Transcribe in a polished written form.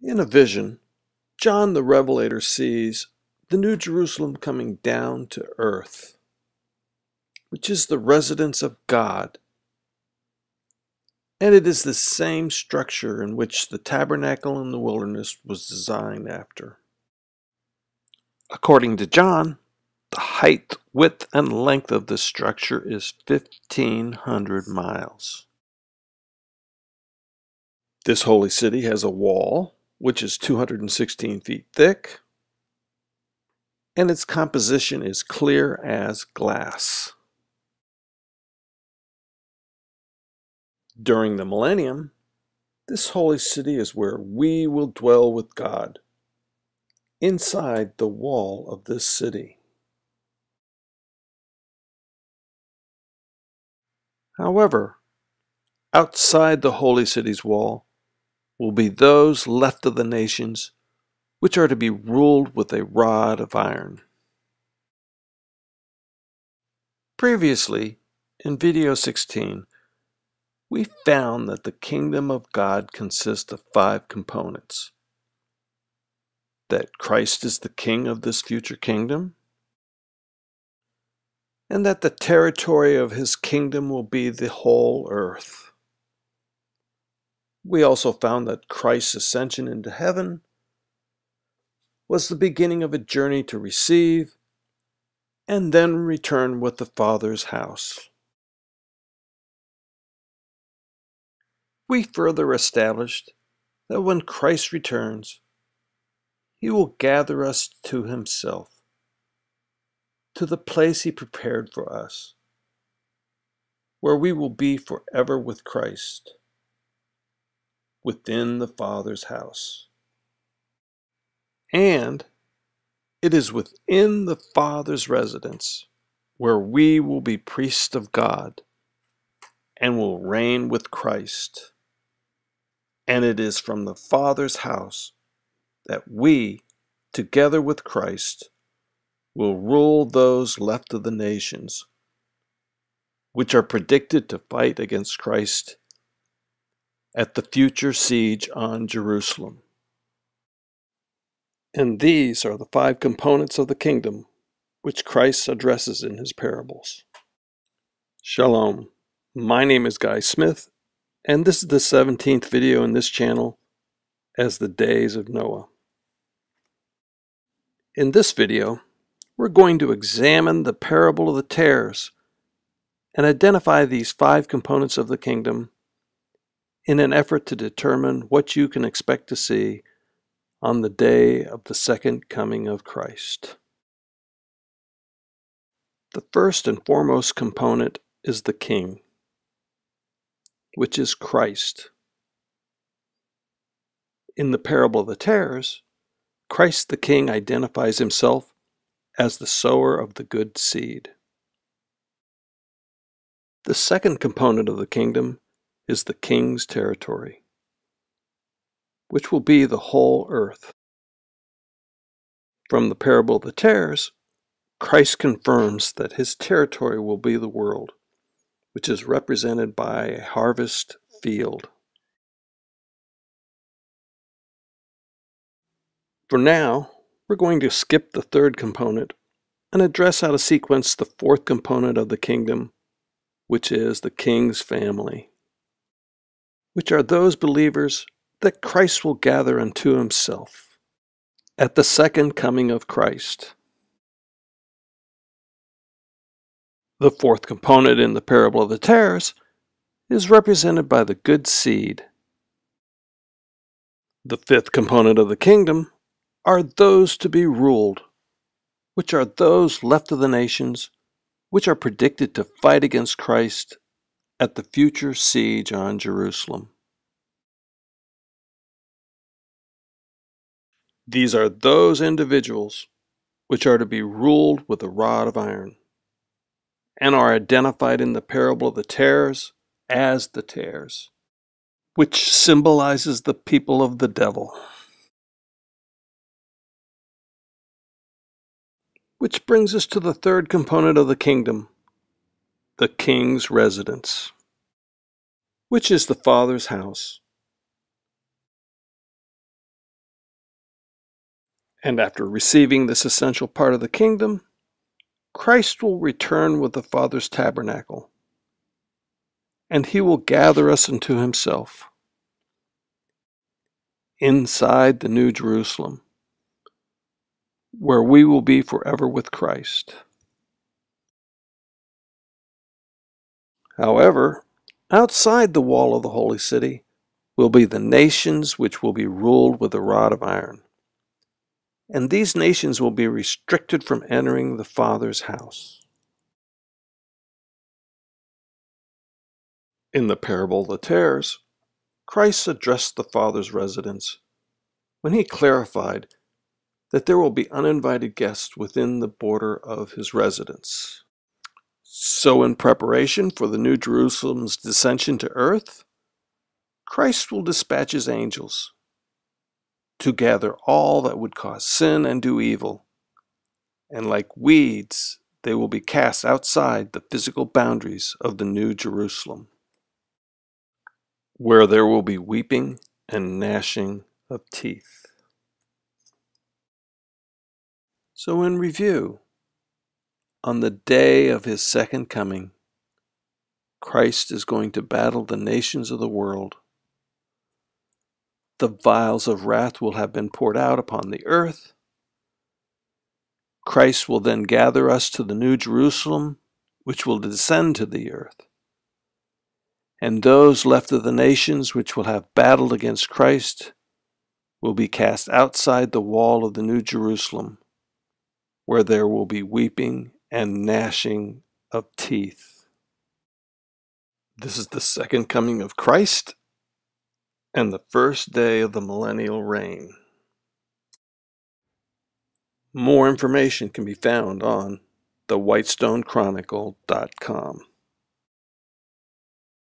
In a vision, John the Revelator sees the New Jerusalem coming down to earth, which is the residence of God. And it is the same structure in which the tabernacle in the wilderness was designed after. According to John, the height, width, and length of this structure is 1,500 miles. This holy city has a wall, which is 216 feet thick, and its composition is clear as glass. During the millennium, this holy city is where we will dwell with God, inside the wall of this city. However, outside the holy city's wall will be those left of the nations which are to be ruled with a rod of iron. Previously, in video 16, we found that the kingdom of God consists of 5 components. That Christ is the king of this future kingdom, and that the territory of his kingdom will be the whole earth. We also found that Christ's ascension into heaven was the beginning of a journey to receive and then return with the Father's house. We further established that when Christ returns, he will gather us to himself, to the place he prepared for us, where we will be forever with Christ, within the Father's house. And it is within the Father's residence where we will be priests of God and will reign with Christ. And it is from the Father's house that we, together with Christ, will rule those left of the nations, which are predicted to fight against Christ at the future siege on Jerusalem. And these are the 5 components of the kingdom which Christ addresses in his parables. Shalom. My name is Guy Smith, and this is the 17th video in this channel as the days of Noah. In this video, we're going to examine the parable of the tares and identify these 5 components of the kingdom in an effort to determine what you can expect to see on the day of the second coming of Christ. The first and foremost component is the king, which is Christ. In the parable of the tares, Christ the King identifies himself as the sower of the good seed. The second component of the kingdom is the king's territory, which will be the whole earth. From the parable of the tares, Christ confirms that his territory will be the world, which is represented by a harvest field. For now, we're going to skip the third component and address how to sequence the fourth component of the kingdom, which is the king's family, which are those believers that Christ will gather unto himself at the second coming of Christ. The fourth component in the parable of the tares is represented by the good seed. The fifth component of the kingdom are those to be ruled, which are those left of the nations, which are predicted to fight against Christ at the future siege on Jerusalem. These are those individuals which are to be ruled with a rod of iron, and are identified in the parable of the tares as the tares, which symbolizes the people of the devil. Which brings us to the third component of the kingdom, the king's residence, which is the Father's house. And after receiving this essential part of the kingdom, Christ will return with the Father's tabernacle, and he will gather us into himself, inside the New Jerusalem, where we will be forever with Christ. However, outside the wall of the holy city will be the nations which will be ruled with a rod of iron. And these nations will be restricted from entering the Father's house. In the parable of the tares, Christ addressed the Father's residence when he clarified that there will be uninvited guests within the border of his residence. So in preparation for the New Jerusalem's descension to earth, Christ will dispatch his angels to gather all that would cause sin and do evil, and like weeds, they will be cast outside the physical boundaries of the New Jerusalem, where there will be weeping and gnashing of teeth. So in review, on the day of his second coming, Christ is going to battle the nations of the world. The vials of wrath will have been poured out upon the earth. Christ will then gather us to the New Jerusalem, which will descend to the earth. And those left of the nations which will have battled against Christ will be cast outside the wall of the New Jerusalem, where there will be weeping and gnashing of teeth. This is the second coming of Christ and the first day of the millennial reign. More information can be found on thewhitestonechronicle.com.